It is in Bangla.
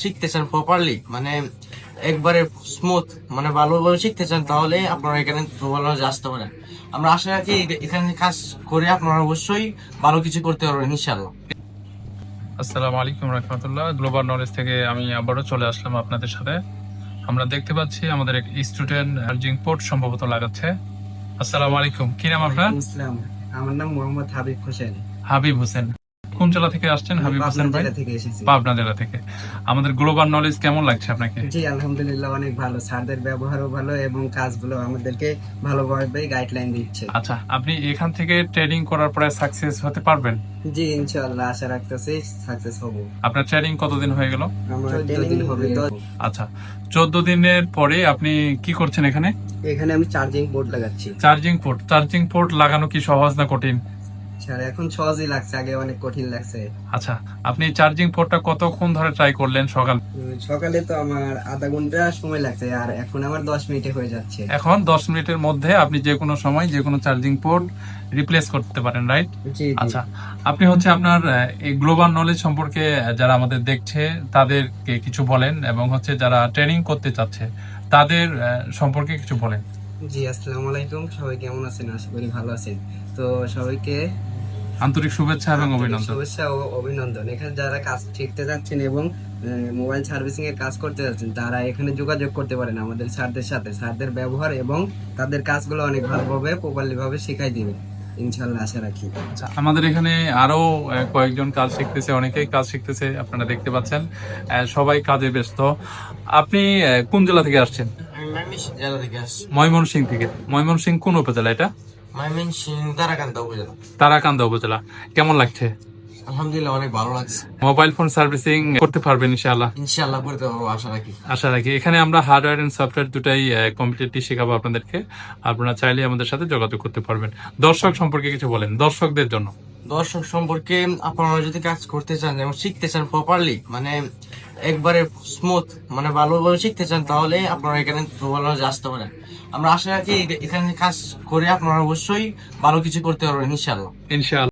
শিখতে চান প্রপারলি, মানে একবারে স্মুথ, মানে ভালোভাবে শিখতে চান, তাহলে আপনারা এখানে ভালোভাবে আসতে পারেন। আমরা আশা রাখি এখানে কাজ করে আপনারা অবশ্যই ভালো কিছু করতে পারবেন ইনশাল্লাহ। আসসালামু আলাইকুম রহমতুল্লাহ। গ্লোবাল নলেজ থেকে আমি আবারও চলে আসলাম আপনাদের সাথে। আমরা দেখতে পাচ্ছি আমাদের এক স্টুডেন্ট চার্জিং পোর্ট সম্ভবত লাগাচ্ছে। আসসালামু আলাইকুম, কি নাম আপনার? ইসলাম, আমার নাম মোহাম্মদ হাবিব হোসেন। হাবিব হোসেন। কোন জেলা থেকে আসছেন হাবিব হোসেন ভাই? থেকে এসেছি। পাবনা জেলা থেকে। আমাদের গ্লোবাল নলেজ কেমন লাগছে আপনাকে? জি আলহামদুলিল্লাহ, অনেক ভালো। স্যারদের ব্যবহারও ভালো এবং কাজগুলো আমাদেরকে ভালোভাবে গাইডলাইন দিচ্ছে। আচ্ছা, আপনি এখান থেকে ট্রেনিং করার পরে সাকসেস হতে পারবেন? জি ইনশাআল্লাহ আশা রাখতেছি সাকসেস হব। আপনার ট্রেনিং কতদিন হয়ে গেল? আমার 14 দিন হবে। আচ্ছা, 14 দিনের পরে আপনি কি করছেন এখানে? এখানে আমি চার্জিং বোর্ড লাগাচ্ছি। চার্জিং পোর্ট লাগানো কি সহজ না কঠিন? স্যার এখন সহজই লাগছে, আগে অনেক কঠিন লাগছে। আচ্ছা, আপনি চার্জিং পোর্টটা কতক্ষণ ধরে ট্রাই করলেন? সকালে তো আমার আধা ঘন্টা সময় লাগছে, আর এখন আমার 10 মিনিটে হয়ে যাচ্ছে। এখন 10 মিনিটের মধ্যে আপনি যে কোনো সময় যে কোনো চার্জিং পোর্ট রিপ্লেস করতে পারেন, রাইট? জি আচ্ছা, আপনি হচ্ছে আপনার এই গ্লোবাল নলেজ সম্পর্কে যারা আমাদের দেখছে তাদেরকে কিছু বলেন, এবং হচ্ছে যারা ট্রেনিং করতে চাচ্ছে তাদের সম্পর্কে কিছু বলেন। জি আসসালামু আলাইকুম, সবাই কেমন আছেন? আশা করি ভালো আছেন। তো সবাইকে আন্তরিক শুভেচ্ছা এবং অভিনন্দন। শুভেচ্ছা ও অভিনন্দন। এখানে যারা কাজ শিখতে যাচ্ছেন এবং মোবাইল সার্ভিসিং এর কাজ করতে যাচ্ছেন, তারা এখানে যোগাযোগ করতে পারেন আমাদের স্যারদের সাথে। স্যারদের ব্যবহার এবং তাদের কাজগুলো অনেক ভালোভাবে প্রপারলি ভাবে শিখাই দিবেন ইনশাআল্লাহ, আশা রাখি। আচ্ছা, আমাদের এখানে আরো কয়েকজন কাজ শিখতেছে, অনেকেই কাজ শিখতেছে, আপনারা দেখতে পাচ্ছেন। সবাই কাজে ব্যস্ত। আপনি কোন জেলা থেকে আসছেন? জেলা থেকে আসছি। ময়মনসিংহ থেকে। ময়মনসিংহ কোন উপজেলা এটা? ময়মনসিংহ তারাকান্দা উপজেলা। তারাকান্দা উপজেলা। কেমন লাগছে? আলহামদুলিল্লাহ অনেক ভালো লাগছে। মোবাইল ফোন সার্ভিসিং করতে পারবেন ইনশাআল্লাহ? ইনশাআল্লাহ করতে পারবো আশা রাখি। আশা রাখি। এখানে আমরা হার্ডওয়্যার এন্ড সফটওয়্যার দুটাই কমপ্লিটলি শেখাবো আপনাদেরকে। আপনারা চাইলে আমাদের সাথে যোগাযোগ করতে পারবেন। দর্শক সম্পর্কে কিছু বলেন, দর্শকদের জন্য। দর্শক সম্পর্কে, আপনারা যদি কাজ করতে চান এবং শিখতে চান প্রপারলি, মানে একবারে স্মুথ, মানে ভালোভাবে শিখতে চান, তাহলে আপনারা এখানে ভালোভাবে আসতে পারেন। আমরা আশা রাখি এখানে কাজ করে আপনারা অবশ্যই ভালো কিছু করতে পারবেন ইনশাআল্লাহ। ইনশাআল্লাহ।